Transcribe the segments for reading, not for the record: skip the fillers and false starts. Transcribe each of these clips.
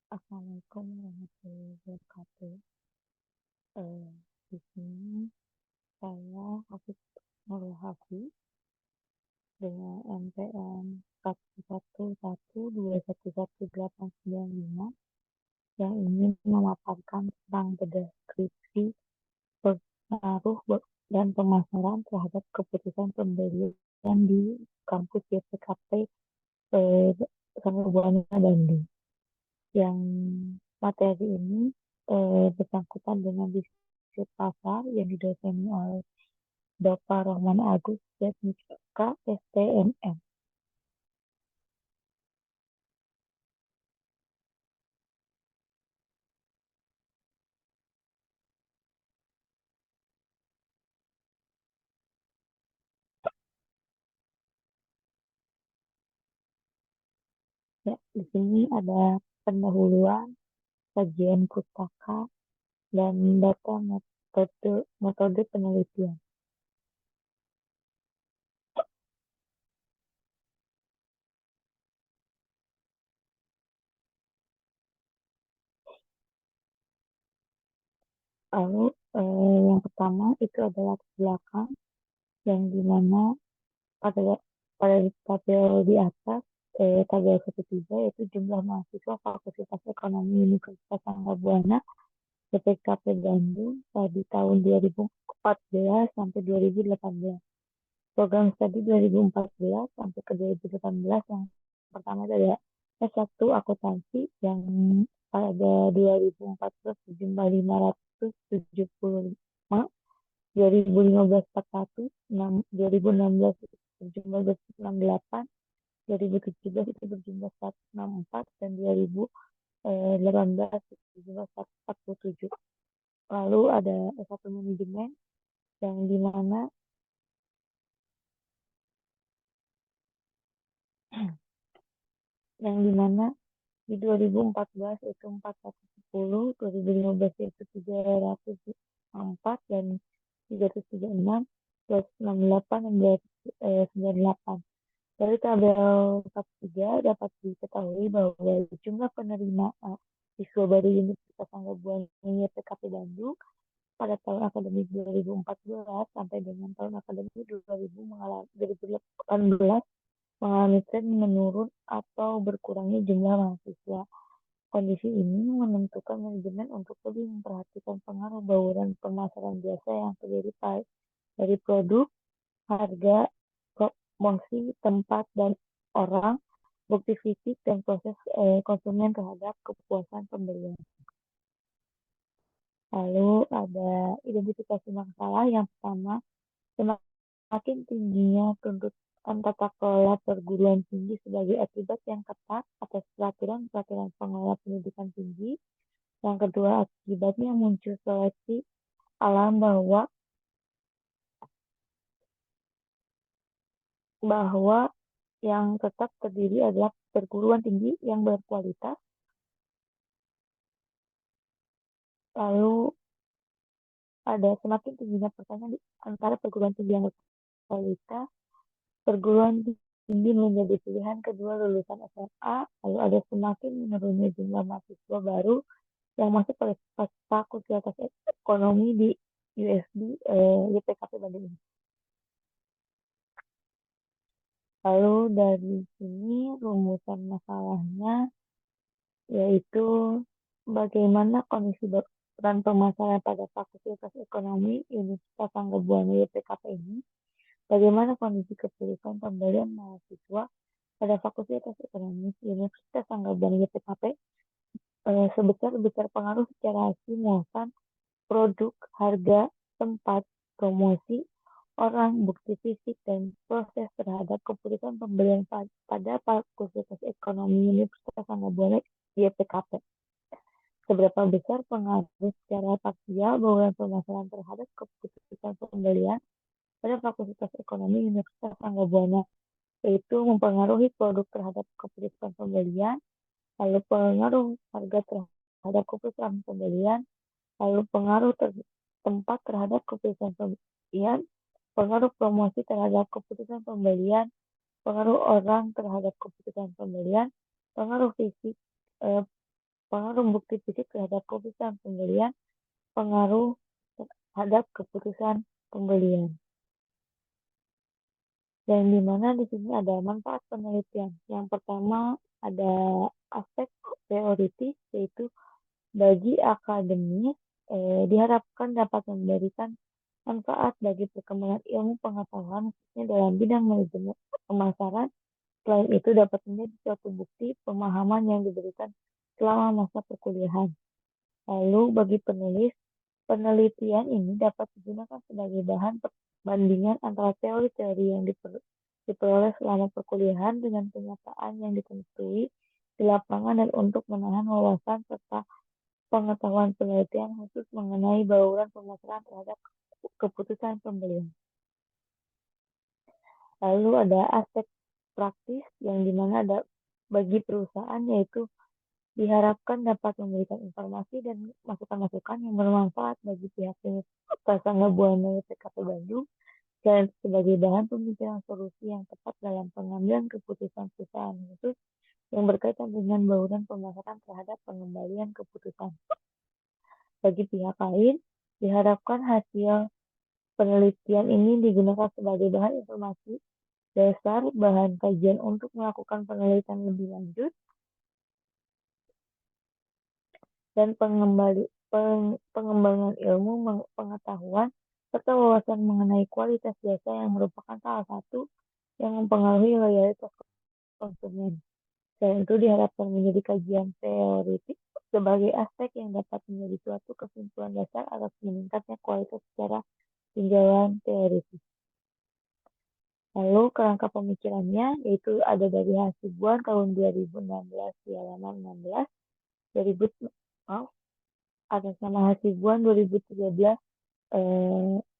Assalamualaikum warahmatullahi wabarakatuh. Eh, di sini saya Hafiz Nurul Hafiz dengan NPM 111121185 yang ingin memaparkan tentang deskripsi pengaruh dan pemasaran terhadap keputusan pembelian di kampus YPKP Sangga Buana Bandung. Yang materi ini bersangkutan dengan bisnis pasar yang didoseni oleh Bapak Rahman Agus Jatmika STMM. Ya, di sini ada pendahuluan, kajian pustaka, dan data metode penelitian. Lalu yang pertama itu adalah latar belakang yang dimana pada pada tabel di atas tabel 13 yaitu jumlah mahasiswa Fakultas Ekonomi Universitas Anggabuana PPKP Bandung di tahun 2014 sampai 2018. Program studi 2014 sampai ke 2018 yang pertama adalah S1 Akuntansi yang pada 2014 berjumlah 575, 2015 41, 2016 berjumlah 268, 2017 itu berjumlah 164, dan 2018 berjumlah 147. Lalu ada S1 Manajemen yang dimana yang dimana di 2014 itu 410, 2015 itu 304, dan 336, 268, dan 298. Dari tabel 43 dapat diketahui bahwa jumlah penerima siswa baru Universitas Anggabuana YPKP Bandung pada tahun akademik 2014 sampai dengan tahun akademik 2018 mengalami tren menurun atau berkurangnya jumlah mahasiswa. Kondisi ini menentukan manajemen untuk lebih memperhatikan pengaruh bauran pemasaran jasa yang terdiri dari produk, harga, promosi, tempat, dan orang, bukti fisik, dan proses konsumen terhadap kepuasan pembelian. Lalu ada identifikasi masalah yang pertama, semakin tingginya tuntutan tata kelola perguruan tinggi sebagai akibat yang ketat atas peraturan-peraturan pengelola pendidikan tinggi. Yang kedua, akibatnya muncul seleksi alam bahwa yang tetap terdiri adalah perguruan tinggi yang berkualitas. Lalu ada semakin tingginya persaingan di antara perguruan tinggi yang berkualitas, perguruan tinggi menjadi pilihan kedua lulusan SMA. Lalu ada semakin menurunnya jumlah mahasiswa baru yang masuk pada Fakultas Ekonomi di USB YPKP Bandung ini. Lalu dari sini rumusan masalahnya yaitu bagaimana kondisi dan permasalahan pada Fakultas Ekonomi Universitas Anggabuana YPKP ini, bagaimana kondisi keputusan pembelian mahasiswa pada Fakultas Ekonomi Universitas Anggabuana YPKP sebesar-besar pengaruh secara simultan produk, harga, tempat, promosi, orang, bukti fisik, dan proses terhadap keputusan pembelian pada Fakultas Ekonomi Universitas Anggabuana YPKP. Seberapa besar pengaruh secara parsial bauran permasalahan terhadap keputusan pembelian pada Fakultas Ekonomi Universitas Anggabuana, yaitu mempengaruhi produk terhadap keputusan pembelian, lalu pengaruh harga terhadap keputusan pembelian, lalu pengaruh tempat terhadap keputusan pembelian, pengaruh promosi terhadap keputusan pembelian, pengaruh orang terhadap keputusan pembelian, pengaruh fisik, pengaruh bukti fisik terhadap keputusan pembelian, pengaruh terhadap keputusan pembelian. Yang dimana di sini ada manfaat penelitian. Yang pertama ada aspek teoritis, yaitu bagi akademis diharapkan dapat memberikan manfaat bagi perkembangan ilmu pengetahuan, khususnya dalam bidang manajemen pemasaran. Selain itu dapat menjadi suatu bukti pemahaman yang diberikan selama masa perkuliahan. Lalu bagi penulis, penelitian ini dapat digunakan sebagai bahan perbandingan antara teori-teori yang diperoleh selama perkuliahan dengan kenyataan yang ditemui di lapangan dan untuk menahan wawasan serta pengetahuan penelitian khusus mengenai bauran pemasaran terhadap keputusan pembelian. Lalu ada aspek praktis yang dimana ada bagi perusahaan, yaitu diharapkan dapat memberikan informasi dan masukan-masukan yang bermanfaat bagi pihak prasangga Buana PKP Bandung dan sebagai bahan pemikiran solusi yang tepat dalam pengambilan keputusan perusahaan khusus yang berkaitan dengan bauran pemasaran terhadap pengembalian keputusan. Bagi pihak lain, diharapkan hasil penelitian ini digunakan sebagai bahan informasi dasar bahan kajian untuk melakukan penelitian lebih lanjut dan pengembangan ilmu pengetahuan serta wawasan mengenai kualitas jasa yang merupakan salah satu yang mempengaruhi loyalitas konsumen. Selain itu diharapkan menjadi kajian teoritik sebagai aspek yang dapat menjadi suatu kesimpulan dasar atas meningkatnya kualitas secara tinjauan teoritis. Lalu kerangka pemikirannya yaitu ada dari Hasibuan tahun 2016 di halaman 16, 2000, maaf, atas nama Hasibuan 2013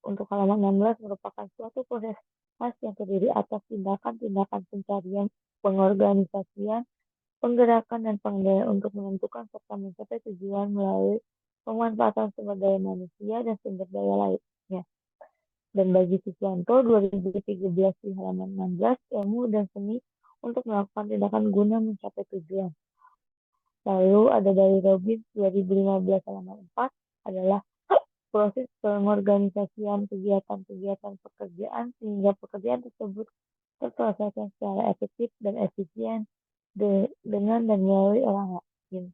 untuk halaman 16 merupakan suatu proses khas yang terdiri atas tindakan-tindakan pencarian, pengorganisasian, penggerakan, dan pengendalian untuk menentukan serta mencapai tujuan melalui pemanfaatan sumber daya manusia dan sumber daya lainnya. Dan bagi Siswanto 2013 di halaman 16, ilmu dan seni untuk melakukan tindakan guna mencapai tujuan. Lalu ada dari Robin 2015 halaman 4 adalah proses pengorganisasian kegiatan-kegiatan pekerjaan sehingga pekerjaan tersebut terselesaikan secara efektif dan efisien dengan dan melalui orang lain.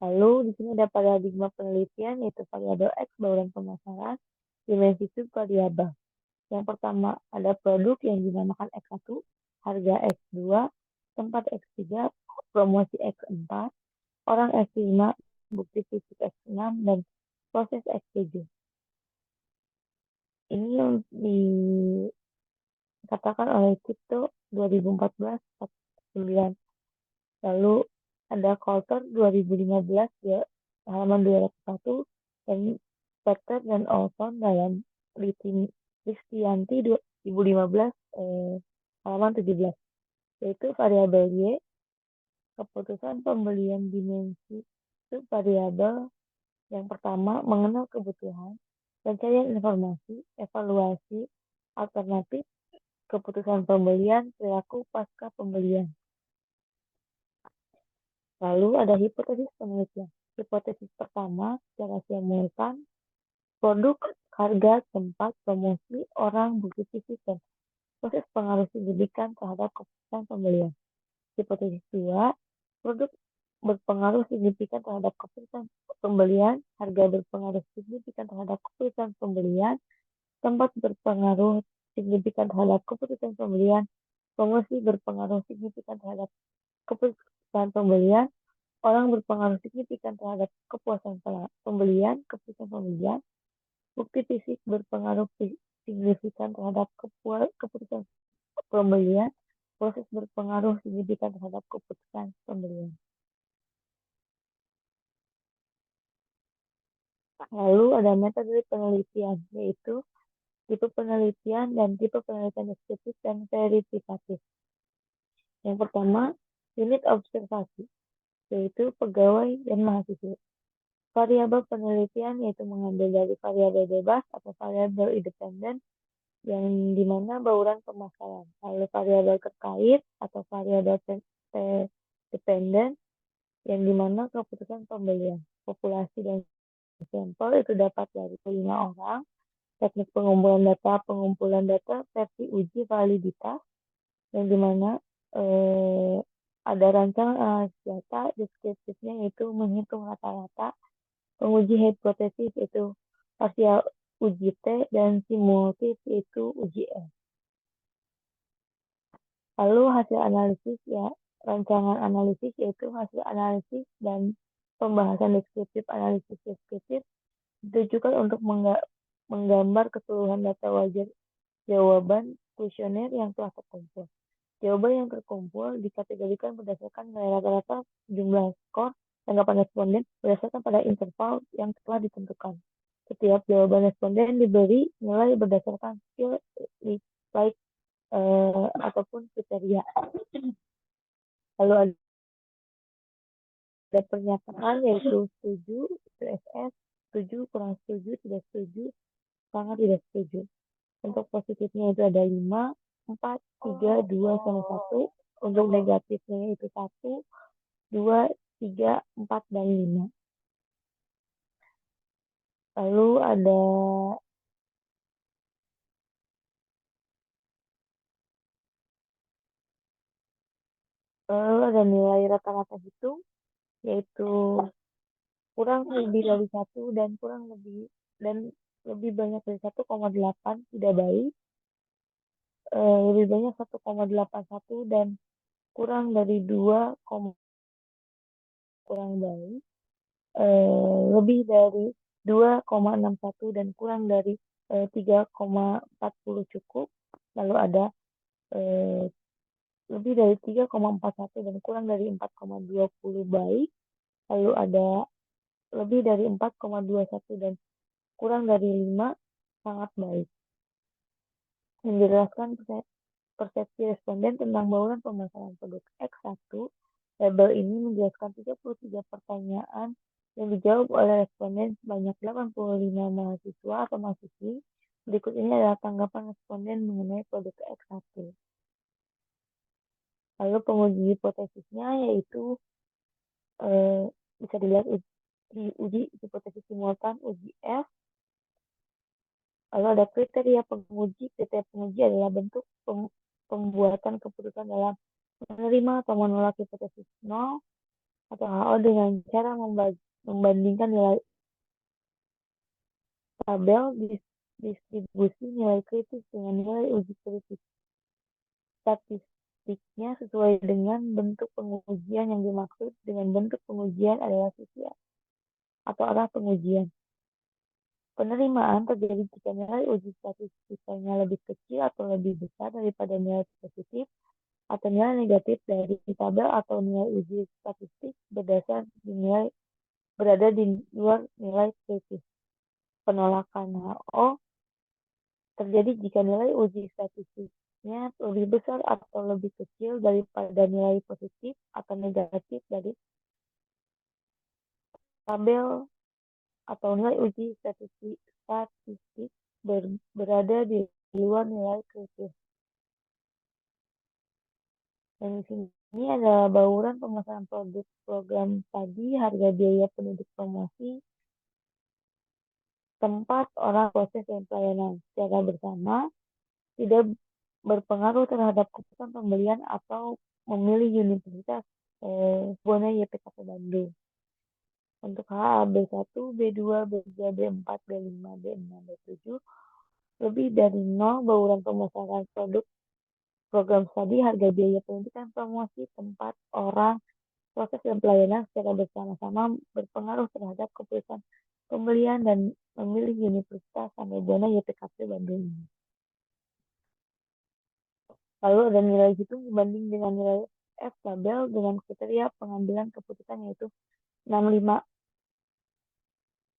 Lalu di sini ada paradigma penelitian yaitu variabel X bauran pemasaran, dimensi subvariabel. Yang pertama ada produk yang dinamakan X1, harga X2, tempat X3, promosi X4, orang X5, bukti fisik X6, dan proses X7. Ini yang dikatakan oleh Cipto 2014-49. Lalu ada Coulter 2015 di halaman 201 dan Peter dan Olson dalam Listianti 2015 halaman 17, yaitu variabel Y, keputusan pembelian dimensi subvariabel. Yang pertama, mengenal kebutuhan, pencarian informasi, evaluasi, alternatif, keputusan pembelian, perilaku pasca pembelian. Lalu ada hipotesis penelitian. Hipotesis pertama, secara simultan, produk, harga, tempat, promosi, orang, bukti fisik, dan proses pengaruh signifikan terhadap keputusan pembelian. Hipotesis 2, produk berpengaruh signifikan terhadap keputusan pembelian, harga berpengaruh signifikan terhadap keputusan pembelian, tempat berpengaruh signifikan terhadap keputusan pembelian, promosi berpengaruh signifikan terhadap keputusan pembelian, orang berpengaruh signifikan terhadap keputusan pembelian, bukti fisik berpengaruh signifikan terhadap keputusan pembelian, proses berpengaruh signifikan terhadap keputusan pembelian. Lalu ada metode penelitian, yaitu tipe penelitian dan tipe penelitian deskriptif dan verifikatif. Yang pertama, unit observasi, yaitu pegawai dan mahasiswa. Variabel penelitian yaitu mengambil dari variabel bebas atau variabel independen yang dimana bauran pemasaran. Lalu variabel terkait atau variabel dependen yang dimana keputusan pembelian populasi dan sampel itu dapat dari 5 orang, teknik pengumpulan data versi uji validitas, yang dimana eh, ada rancangan analisis data, deskriptifnya yaitu menghitung rata-rata, penguji hipotesis itu partial uji T, dan simulatif yaitu uji S. Lalu hasil analisis ya, rancangan analisis yaitu hasil analisis dan pembahasan deskriptif. Analisis deskriptif ditujukan untuk menggambar keseluruhan data wajar jawaban kuesioner yang telah terkumpul. Jawaban yang terkumpul dikategorikan berdasarkan nilai rata-rata jumlah skor tanggapan responden berdasarkan pada interval yang telah ditentukan. Setiap jawaban responden diberi nilai berdasarkan skill, like, ataupun kriteria. Lalu ada pernyataan yaitu setuju, itu SS, setuju, kurang setuju, tidak setuju, sangat tidak setuju. Untuk positifnya itu ada 5, 4, 3, 2, sama 1. Untuk negatifnya itu 1, 2, 3, 4, dan 5. Lalu ada nilai rata-rata hitung, yaitu kurang lebih dari 1 dan lebih banyak dari 1,8 tidak baik, lebih banyak 1,81 dan kurang dari 2, kurang baik, lebih dari 2,61 dan kurang dari 3,40 cukup. Lalu ada eh, lebih dari 3,41 dan kurang dari 4,20 baik. Lalu ada lebih dari 4,21 dan kurang dari 5 sangat baik. Menjelaskan persepsi responden tentang bauran pemasaran produk X1. Label ini menjelaskan 33 pertanyaan yang dijawab oleh responden sebanyak 85 mahasiswa atau mahasiswi. Berikut ini adalah tanggapan responden mengenai produk X1. Lalu penguji hipotesisnya yaitu eh, bisa dilihat di uji hipotesis simultan, uji F. Lalu ada kriteria penguji. Kriteria penguji adalah bentuk pembuatan keputusan dalam menerima atau menolak hipotesis nol atau HO dengan cara membandingkan nilai tabel distribusi nilai kritis dengan nilai uji kritis. Statistiknya sesuai dengan bentuk pengujian yang dimaksud. Dengan bentuk pengujian adalah sisi atau arah pengujian. Penerimaan terjadi jika nilai uji statistikanya lebih kecil atau lebih besar daripada nilai positif atau nilai negatif dari tabel, atau nilai uji statistik berdasar berada di luar nilai kritis. Penolakan HO terjadi jika nilai uji statistiknya lebih besar atau lebih kecil daripada nilai positif atau negatif dari tabel, atau nilai uji statistik berada di luar nilai kritis. Dan di sini ada bauran pemasaran produk program tadi, harga biaya penduduk promosi, tempat, orang, proses, dan pelayanan secara bersama tidak berpengaruh terhadap keputusan pembelian atau memilih universitas Bona YPKP Bandung. Untuk H, B1, B2, B3, B4, B5, B6, B7, lebih dari 0 bauran pemasaran produk program studi, harga biaya pendidikan, promosi, tempat, orang, proses, dan pelayanan secara bersama-sama berpengaruh terhadap keputusan pembelian dan memilih universitas Samebona YPKP Bandung. Lalu ada nilai hitung dibanding dengan nilai F tabel dengan kriteria pengambilan keputusan yaitu 65.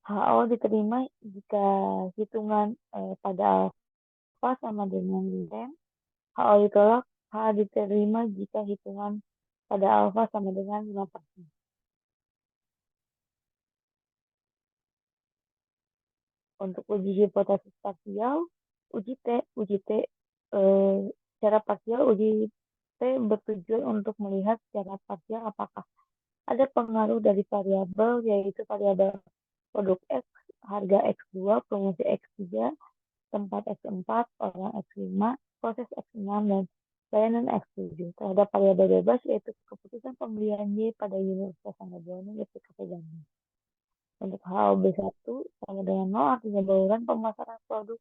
HO diterima jika hitungan pada alfa sama dengan 5. HO ditolak. H diterima jika hitungan pada alfa sama dengan 5%. Untuk uji hipotesis parsial, uji T secara parsial, uji T bertujuan untuk melihat secara parsial apakah ada pengaruh dari variabel, yaitu variabel produk X, harga X2, promosi X3, tempat X4, orang X5, proses X6, dan layanan X7. Terhadap variabel bebas, yaitu keputusan pembelian Y pada Universitas Anggabuana YPKP Bandung. Untuk HOB1 sama dengan 0, artinya bauran pemasaran produk,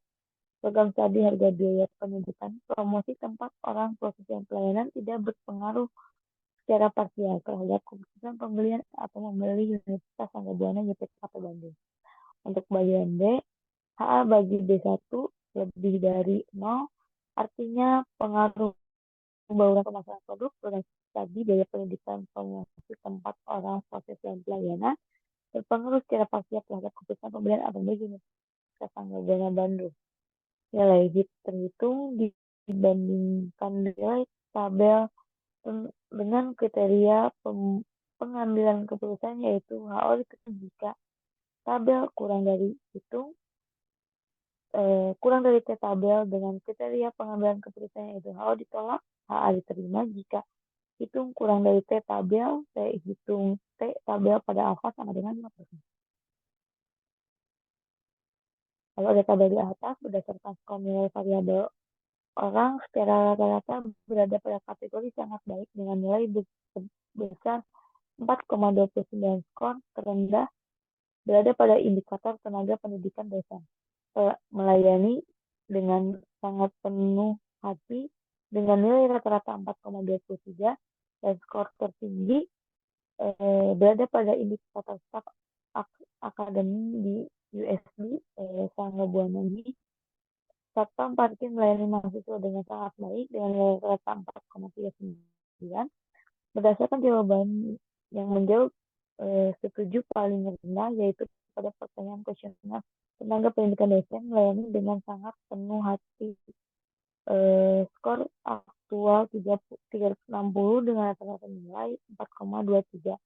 program studi, harga biaya pendidikan, promosi tempat, orang, proses dan pelayanan tidak berpengaruh secara parsial terhadap keputusan pembelian atau membeli Universitas Anggabuana YPKP Bandung. Untuk bagian B, HA bagi B1 lebih dari 0, artinya pengaruh bauran pemasaran produk, program studi, biaya pendidikan, promosi tempat, orang, proses dan pelayanan berpengaruh secara parsial terhadap keputusan pembelian atau membeli Universitas Anggabuana Bandung. Nilai terhitung dibandingkan nilai tabel dengan kriteria pengambilan keputusan, yaitu HO ditentukan jika tabel kurang dari T tabel dengan kriteria pengambilan keputusan, yaitu HO ditolak, HA diterima jika hitung kurang dari T tabel, T hitung T tabel pada alfa sama dengan 5%. Kalau ada tabel di atas, berdasarkan skor nilai variabel orang secara rata-rata berada pada kategori sangat baik dengan nilai besar 4,29, skor terendah berada pada indikator tenaga pendidikan dosen. Melayani dengan sangat penuh hati dengan nilai rata-rata 4,23, dan skor tertinggi berada pada indikator staf akademi di USB Sangga Buana Negeri. Satpam Parkir melayani mahasiswa dengan sangat baik dengan nilai rata 4,39. Berdasarkan jawaban yang menjawab setuju paling rendah, yaitu pada pertanyaan kuesioner tenaga pendidikan dosen melayani dengan sangat penuh hati, skor aktual 360 dengan rata-rata nilai 4,23.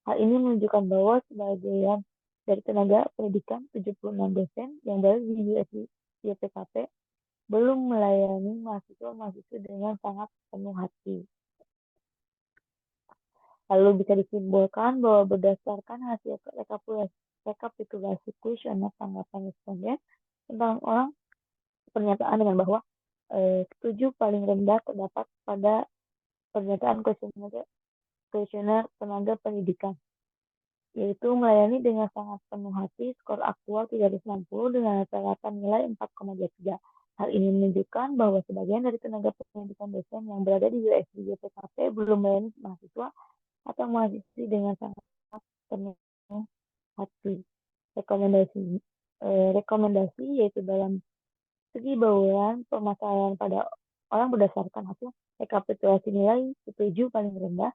Hal ini menunjukkan bahwa sebagian dari tenaga pendidikan 76 dosen yang berada di USD YPKP belum melayani mahasiswa-mahasiswa dengan sangat penuh hati. Lalu bisa disimpulkan bahwa berdasarkan hasil rekapitulasi kuesioner tanggapan responden tentang orang, pernyataan dengan bahwa setuju paling rendah terdapat pada pernyataan kuesioner tenaga pendidikan, yaitu melayani dengan sangat penuh hati, skor aktual 360 dengan rata-rata nilai 4,23. Hal ini menunjukkan bahwa sebagian dari tenaga pendidikan dosen yang berada di USD YPKP belum melayani mahasiswa atau mahasiswi dengan sangat penuh hati. Rekomendasi yaitu dalam segi bauran pemasaran pada orang berdasarkan hasil rekapitulasi nilai setuju paling rendah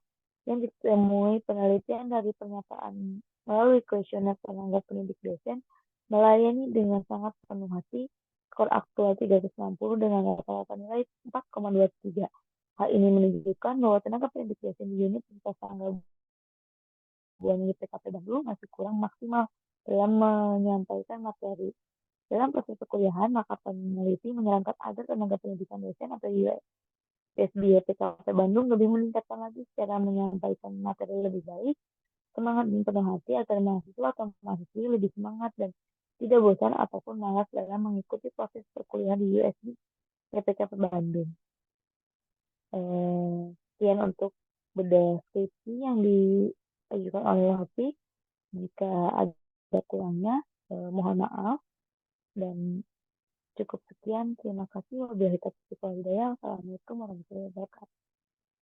yang ditemui penelitian dari pernyataan melalui kuesioner tenaga pendidik dosen melayani dengan sangat penuh hati, skor aktual 360 dengan rata-rata nilai 4,23. Hal ini menunjukkan bahwa tenaga pendidik dosen di Universitas Anggabuana YPKP Bandung masih kurang maksimal dalam menyampaikan materi. Dalam proses perkuliahan, maka peneliti menyarankan agar tenaga pendidikan dosen atau USD YPKP Bandung lebih meningkatkan lagi secara menyampaikan materi lebih baik, semangat dan penuh hati agar mahasiswa atau mahasiswi lebih semangat dan tidak bosan ataupun malas dalam mengikuti proses perkuliahan di USD YPKP Bandung. Sekian untuk bedah skripsi yang diajukan oleh Hopi. Jika ada kurangnya, mohon maaf. Dan cukup sekian. Terima kasih. Wabillahi taufiq wal hidayah. Assalamualaikum warahmatullahi wabarakatuh.